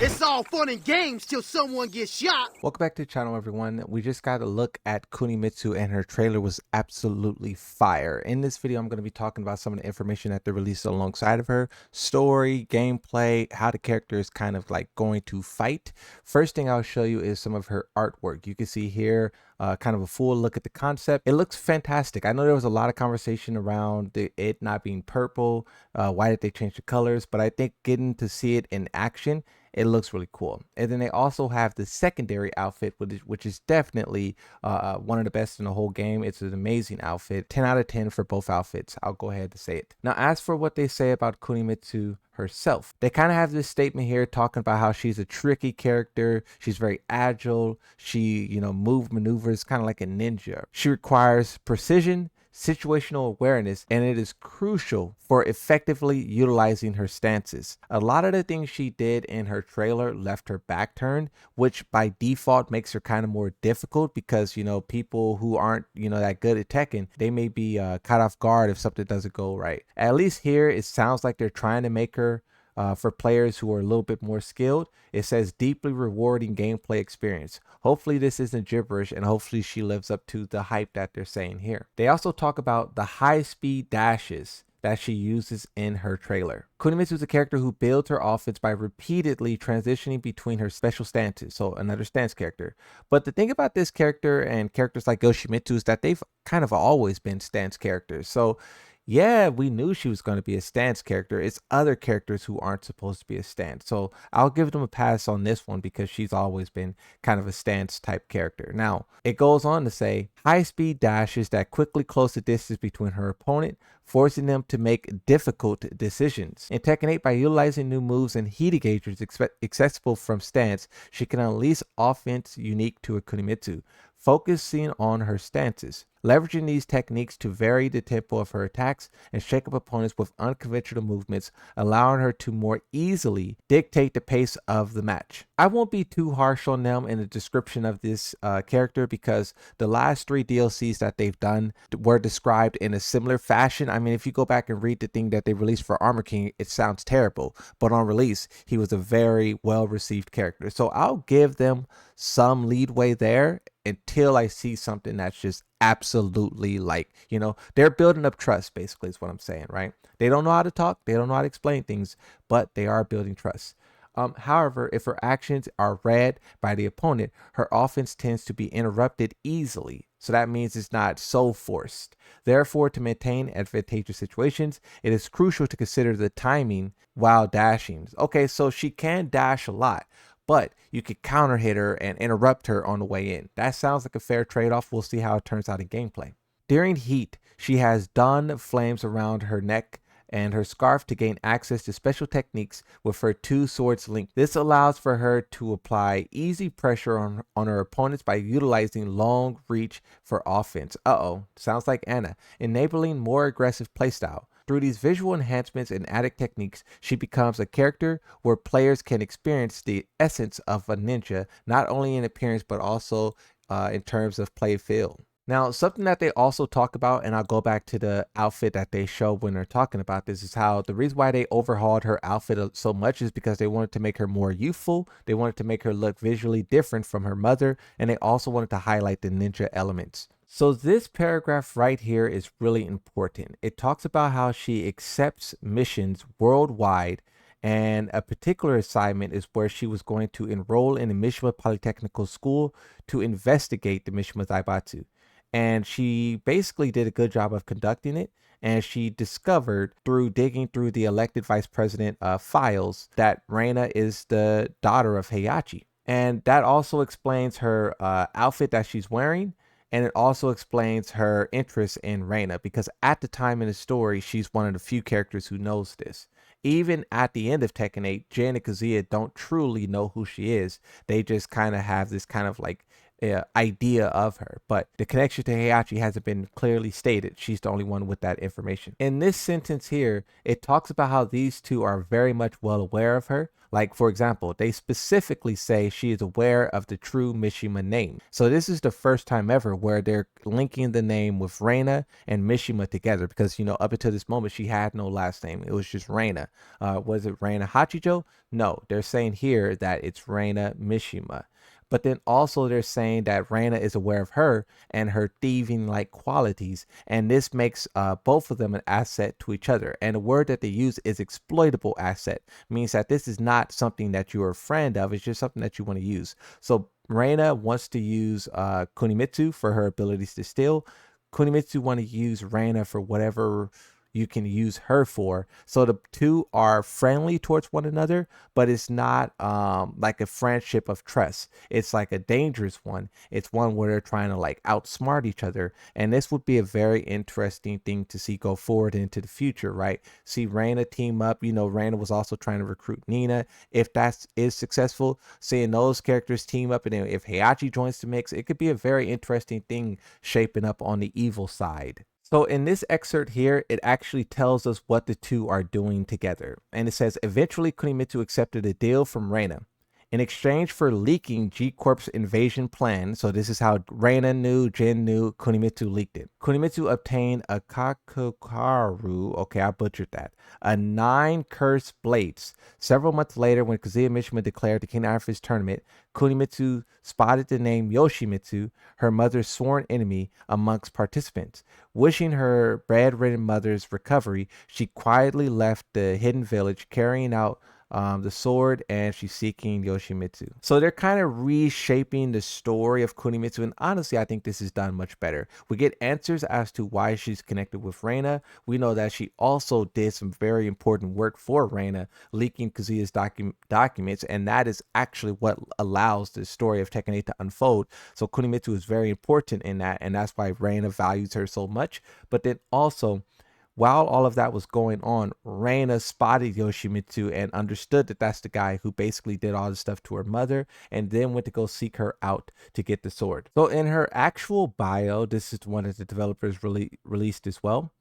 It's all fun and games till someone gets shot. Welcome back to the channel, everyone. We just got a look at Kunimitsu, and her trailer was absolutely fire. In this video, I'm going to be talking about some of the information that they released alongside of her, story, gameplay, how the character is kind of like going to fight. First thing I'll show you is some of her artwork. You can see here kind of a full look at the concept. It looks fantastic. I know there was a lot of conversation around it not being purple. Why did they change the colors? But I think getting to see it in action, it looks really cool. And then they also have the secondary outfit, which is definitely one of the best in the whole game. It's an amazing outfit. 10 out of 10 for both outfits. I'll go ahead and say it. Now, as for what they say about Kunimitsu herself, they kind of have this statement here talking about how she's a tricky character. She's very agile. She, maneuvers kind of like a ninja. She requires precision, situational awareness, and it is crucial for effectively utilizing her stances. A lot of the things she did in her trailer left her back turned, which by default makes her kind of more difficult because, people who aren't, that good at Tekken, they may be caught off guard if something doesn't go right. At least here, it sounds like they're trying to make her for players who are a little bit more skilled. It says deeply rewarding gameplay experience. Hopefully this isn't gibberish, and hopefully she lives up to the hype that they're saying here. They also talk about the high speed dashes that she uses in her trailer. Kunimitsu is a character who builds her offense by repeatedly transitioning between her special stances, so another stance character. But the thing about this character and characters like Yoshimitsu is that they've kind of always been stance characters. So yeah, we knew she was going to be a stance character. It's other characters who aren't supposed to be a stance. So I'll give them a pass on this one because she's always been kind of a stance type character. Now, it goes on to say high speed dashes that quickly close the distance between her opponent, forcing them to make difficult decisions. In Tekken 8, by utilizing new moves and heat engagers accessible from stance, she can unleash offense unique to a Kunimitsu, focusing on her stances, leveraging these techniques to vary the tempo of her attacks and shake up opponents with unconventional movements, allowing her to more easily dictate the pace of the match. I won't be too harsh on them in the description of this character because the last 3 DLCs that they've done were described in a similar fashion. I mean, if you go back and read the thing that they released for Armor King, it sounds terrible, but on release, he was a very well received character. So I'll give them some leadway there until I see something that's just absolutely they're building up trust, basically is what I'm saying, right? They don't know how to talk, they don't know how to explain things, but they are building trust. However, if her actions are read by the opponent, her offense tends to be interrupted easily. So that means it's not so forced. Therefore, to maintain advantageous situations, it is crucial to consider the timing while dashing. Okay, so she can dash a lot, but you could counter hit her and interrupt her on the way in. That sounds like a fair trade-off. We'll see how it turns out in gameplay. During heat, she has dawn flames around her neck and her scarf to gain access to special techniques with her 2 swords linked. This allows for her to apply easy pressure on her opponents by utilizing long reach for offense. Sounds like Anna, enabling more aggressive playstyle. Through these visual enhancements and added techniques, she becomes a character where players can experience the essence of a ninja, not only in appearance, but also in terms of play feel. Now, something that they also talk about, and I'll go back to the outfit that they show when they're talking about this, is how the reason why they overhauled her outfit so much is because they wanted to make her more youthful. They wanted to make her look visually different from her mother, and they also wanted to highlight the ninja elements. So this paragraph right here is really important. It talks about how she accepts missions worldwide, and a particular assignment is where she was going to enroll in the Mishima Polytechnical School to investigate the Mishima Zaibatsu. And she basically did a good job of conducting it. And she discovered through digging through the elected vice president files that Reina is the daughter of Heihachi. And that also explains her outfit that she's wearing. And it also explains her interest in Reina because at the time in the story, she's one of the few characters who knows this. Even at the end of Tekken 8, Jin and Kazuya don't truly know who she is. They just kind of have this kind of like idea of her, but the connection to Heihachi hasn't been clearly stated. She's the only one with that information. In this sentence here, it talks about how these two are very much well aware of her. Like, for example, they specifically say she is aware of the true Mishima name. So this is the first time ever where they're linking the name with Reina and Mishima together, because, you know, up until this moment, she had no last name. It was just Reina. Was it Reina Hachijo? No, they're saying here that it's Reina Mishima. But then also they're saying that Reina is aware of her and her thieving-like qualities, and this makes both of them an asset to each other. And the word that they use is exploitable asset, means that this is not something that you're a friend of, it's just something that you want to use. So Reina wants to use Kunimitsu for her abilities to steal. Kunimitsu want to use Reina for whatever you can use her for. So the two are friendly towards one another, but it's not like a friendship of trust. It's like a dangerous one. It's one where they're trying to like outsmart each other. And this would be a very interesting thing to see go forward into the future, right? See Reina team up. You know, Reina was also trying to recruit Nina. If that is successful, seeing those characters team up, and then if Heihachi joins the mix, it could be a very interesting thing shaping up on the evil side. So in this excerpt here, it actually tells us what the two are doing together. And it says, eventually Kunimitsu accepted a deal from Reina. In exchange for leaking G-Corp's invasion plan, so this is how Reina knew, Jin knew, Kunimitsu leaked it. Kunimitsu obtained a Kakukaru, okay, I butchered that, a 9 cursed blades. Several months later, when Kazuya Mishima declared the King Arthur's tournament, Kunimitsu spotted the name Yoshimitsu, her mother's sworn enemy, amongst participants. Wishing her bedridden mother's recovery, she quietly left the hidden village, carrying out the sword, and she's seeking Yoshimitsu. So they're kind of reshaping the story of Kunimitsu, and honestly, I think this is done much better. We get answers as to why she's connected with Reina. We know that she also did some very important work for Reina, leaking Kazuya's documents, and that is actually what allows the story of Tekken 8 to unfold. So Kunimitsu is very important in that, and that's why Reina values her so much. But then also, while all of that was going on, Reina spotted Yoshimitsu and understood that that's the guy who basically did all this stuff to her mother, and then went to go seek her out to get the sword. So in her actual bio, this is one that the developers released as well.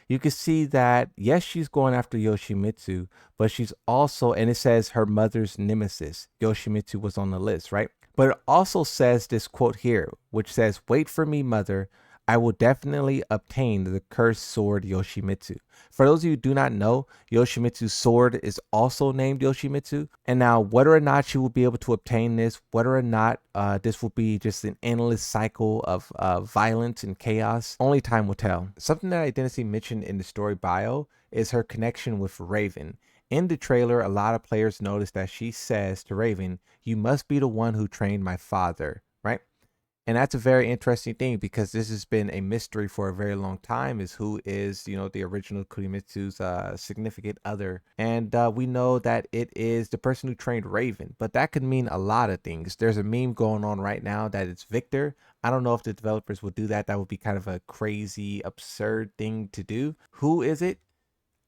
You can see that, yes, she's going after Yoshimitsu, but she's also, and it says her mother's nemesis, Yoshimitsu, was on the list, right? But it also says this quote here, which says, "Wait for me, mother. I will definitely obtain the cursed sword Yoshimitsu." For those of you who do not know, Yoshimitsu's sword is also named Yoshimitsu. And now, whether or not she will be able to obtain this, whether or not this will be just an endless cycle of violence and chaos, only time will tell. Something that I didn't see mentioned in the story bio is her connection with Raven. In the trailer, a lot of players noticed that she says to Raven, "You must be the one who trained my father," right? And that's a very interesting thing, because this has been a mystery for a very long time, is who is, you know, the original Kunimitsu's significant other. And we know that it is the person who trained Raven, but that could mean a lot of things. There's a meme going on right now that it's Victor. I don't know if the developers will do that. That would be kind of a crazy, absurd thing to do. Who is it?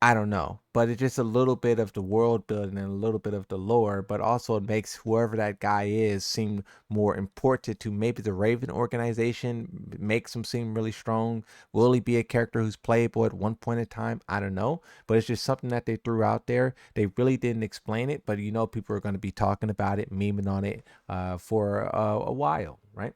I don't know, but it's just a little bit of the world building and a little bit of the lore, but also it makes whoever that guy is seem more important to maybe the Raven organization, makes him seem really strong. Will he be a character who's playable at one point in time? I don't know, but it's just something that they threw out there. They really didn't explain it, but you know, people are going to be talking about it, memeing on it for a while, right?